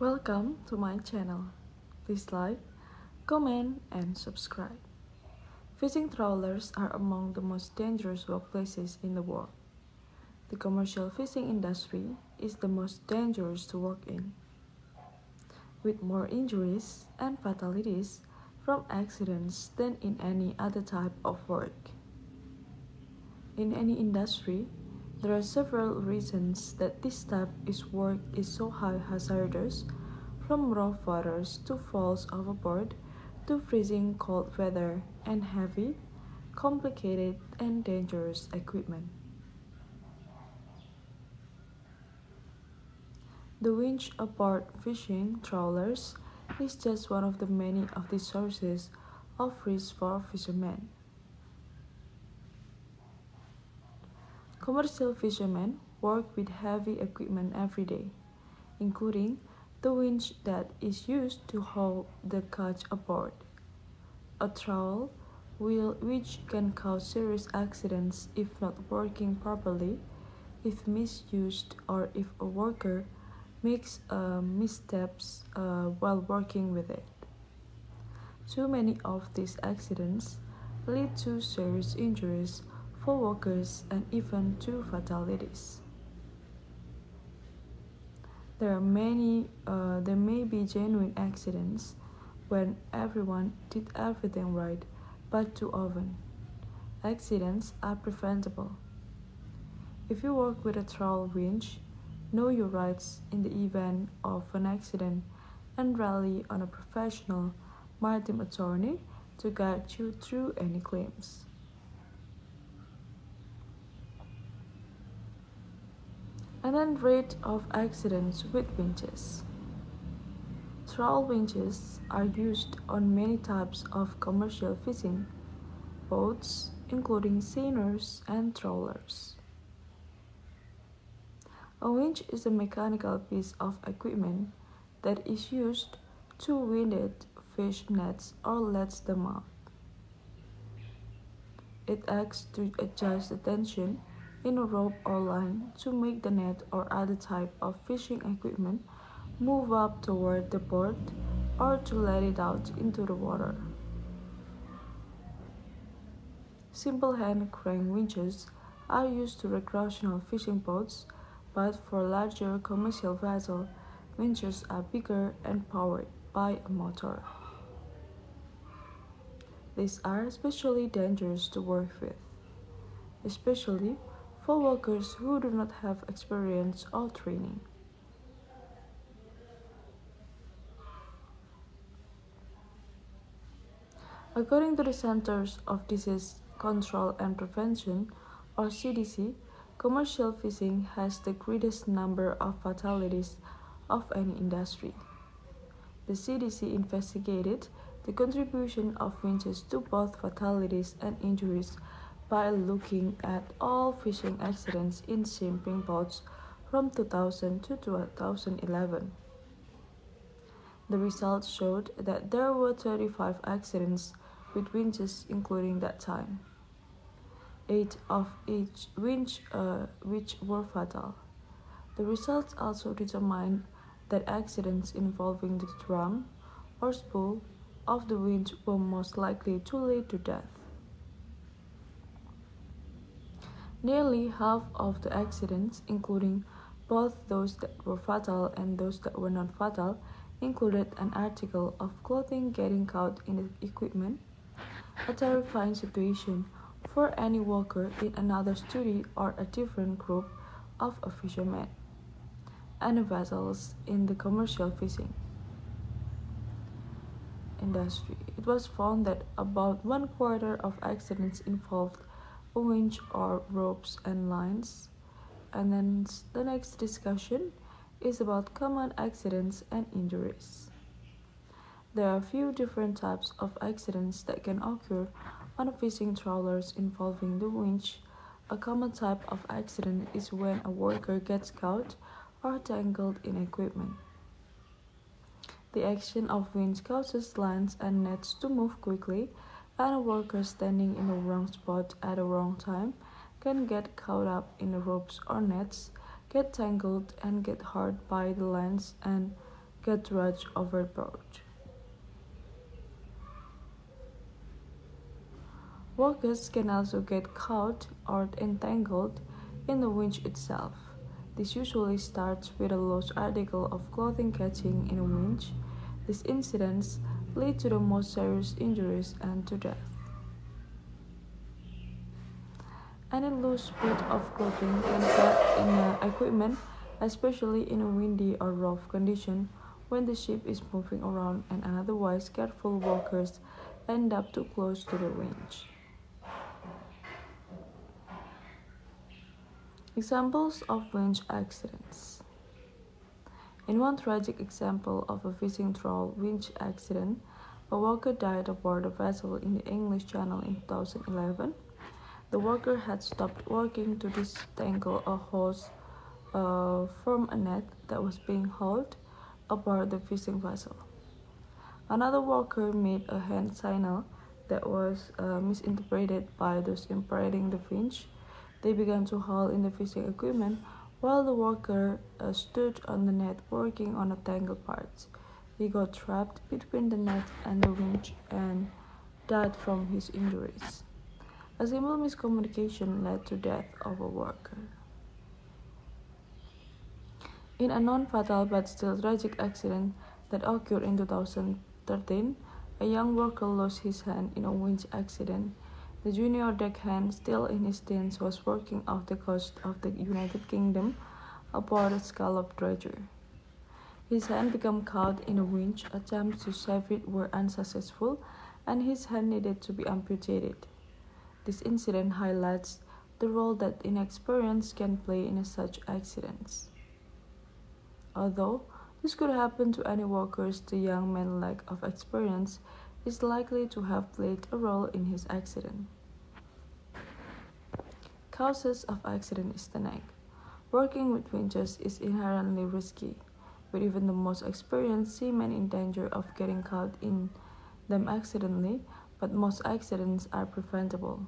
Welcome to my channel. Please like, comment, and subscribe. Fishing trawlers are among the most dangerous workplaces in the world. The commercial fishing industry is the most dangerous to work in, with more injuries and fatalities from accidents than in any other type of work. In any industry, there are several reasons that this type of work is so high hazardous, from rough waters to falls overboard to freezing cold weather and heavy, complicated, and dangerous equipment. The winch aboard fishing trawlers is just one of the many of the sources of risk for fishermen. Commercial fishermen work with heavy equipment every day, including the winch that is used to haul the catch aboard, a trawl wheel which can cause serious accidents if not working properly, if misused, or if a worker makes missteps while working with it. Too many of these accidents lead to serious injuries for workers and even to fatalities. There may be genuine accidents when everyone did everything right, but too often, accidents are preventable. If you work with a trawl winch, know your rights in the event of an accident and rely on a professional maritime attorney to guide you through any claims. And then rate of accidents with winches. Trawl winches are used on many types of commercial fishing boats, including seiners and trawlers. A winch is a mechanical piece of equipment that is used to winded fish nets or lets them out. It acts to adjust the tension in a rope or line to make the net or other type of fishing equipment move up toward the board or to let it out into the water. Simple hand crank winches are used to recreational fishing boats, but for larger commercial vessels, winches are bigger and powered by a motor. These are especially dangerous to work with, especially for workers who do not have experience or training. According to the Centers of Disease Control and Prevention, or CDC, commercial fishing has the greatest number of fatalities of any industry. The CDC investigated the contribution of winches to both fatalities and injuries by looking at all fishing accidents in shipping boats from 2000 to 2011. The results showed that there were 35 accidents with winches including that time, 8 of each winch which were fatal. The results also determined that accidents involving the drum or spool of the winch were most likely to lead to death. Nearly half of the accidents, including both those that were fatal and those that were not fatal, included an article of clothing getting caught in the equipment, a terrifying situation for any worker in another study or a different group of a fisherman, and vessels in the commercial fishing industry. It was found that about 1/4 of accidents involved a winch or ropes and lines. And then the next discussion is about common accidents and injuries. There are a few different types of accidents that can occur on fishing trawlers involving the winch. A common type of accident is when a worker gets caught or tangled in equipment. The action of winch causes lines and nets to move quickly, and a worker standing in the wrong spot at the wrong time can get caught up in the ropes or nets, get tangled, and get hurt by the lines and get dragged overboard. Workers can also get caught or entangled in the winch itself. This usually starts with a loose article of clothing catching in a winch. These incidents lead to the most serious injuries and to death. Any loose bit of clothing can get in equipment, especially in a windy or rough condition when the ship is moving around and otherwise careful workers end up too close to the winch. Examples of winch accidents. In one tragic example of a fishing trawl winch accident, a worker died aboard a vessel in the English Channel in 2011. The worker had stopped working to disentangle a hose from a net that was being hauled aboard the fishing vessel. Another worker made a hand signal that was misinterpreted by those operating the winch. They began to haul in the fishing equipment while the worker stood on the net working on the tangled parts. He got trapped between the net and the winch and died from his injuries. A simple miscommunication led to death of a worker. In a non-fatal but still tragic accident that occurred in 2013, a young worker lost his hand in a winch accident. The junior deckhand, still in his teens, was working off the coast of the United Kingdom aboard a scallop dredger. His hand became caught in a winch. Attempts to save it were unsuccessful, and his hand needed to be amputated. This incident highlights the role that inexperience can play in such accidents. Although this could happen to any workers, the young man's lack of experience is likely to have played a role in his accident. Causes of accident is the neck. Working with winches is inherently risky, with even the most experienced seamen in danger of getting caught in them accidentally, but most accidents are preventable.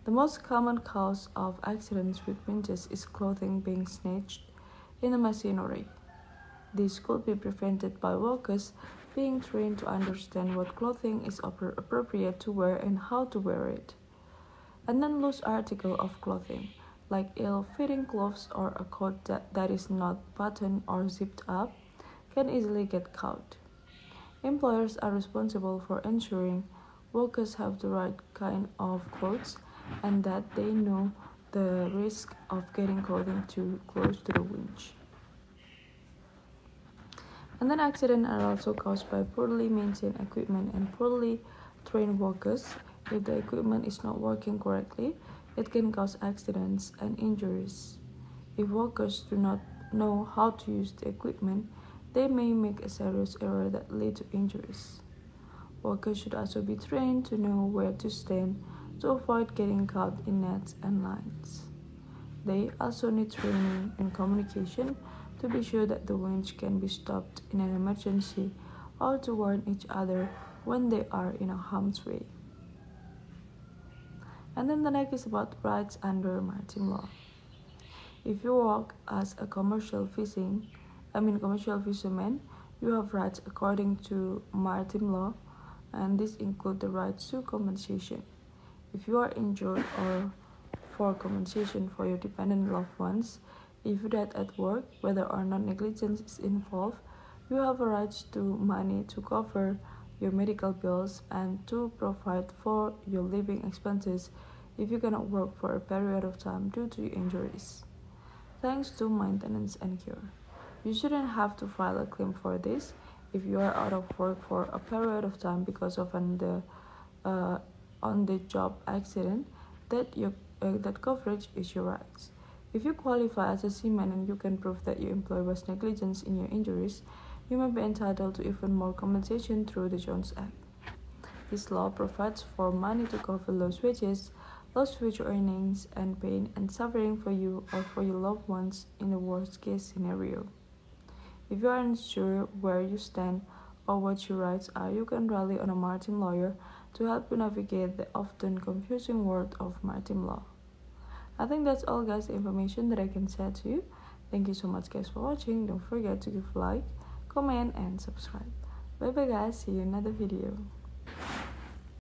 The most common cause of accidents with winches is clothing being snatched in the machinery. This could be prevented by workers being trained to understand what clothing is appropriate to wear and how to wear it. A non-loose article of clothing, like ill-fitting clothes or a coat that is not buttoned or zipped up, can easily get caught. Employers are responsible for ensuring workers have the right kind of clothes and that they know the risk of getting clothing too close to the winch. And then accidents are also caused by poorly maintained equipment and poorly trained workers. If the equipment is not working correctly, it can cause accidents and injuries. If workers do not know how to use the equipment, they may make a serious error that leads to injuries. Workers should also be trained to know where to stand to avoid getting caught in nets and lines. They also need training and communication to be sure that the winch can be stopped in an emergency or to warn each other when they are in a harm's way. And then the next is about rights under maritime law. If you work as a commercial fisherman, you have rights according to maritime law, and this includes the right to compensation. If you are injured or for compensation for your dependent loved ones, if you died at work, whether or not negligence is involved, you have a right to money to cover your medical bills and to provide for your living expenses if you cannot work for a period of time due to injuries. Thanks to maintenance and cure. You shouldn't have to file a claim for this if you are out of work for a period of time because of an on-the-job accident. That coverage is your rights. If you qualify as a seaman and you can prove that your employer was negligent in your injuries, you may be entitled to even more compensation through the Jones Act. This law provides for money to cover lost wages, lost future earnings, and pain and suffering for you or for your loved ones in the worst case scenario. If you are unsure where you stand or what your rights are, you can rely on a maritime lawyer to help you navigate the often confusing world of maritime law. I think that's all, guys, the information that I can share to you. Thank you so much, guys, for watching. Don't forget to give a like, comment, and subscribe. Bye bye guys, see you in another video.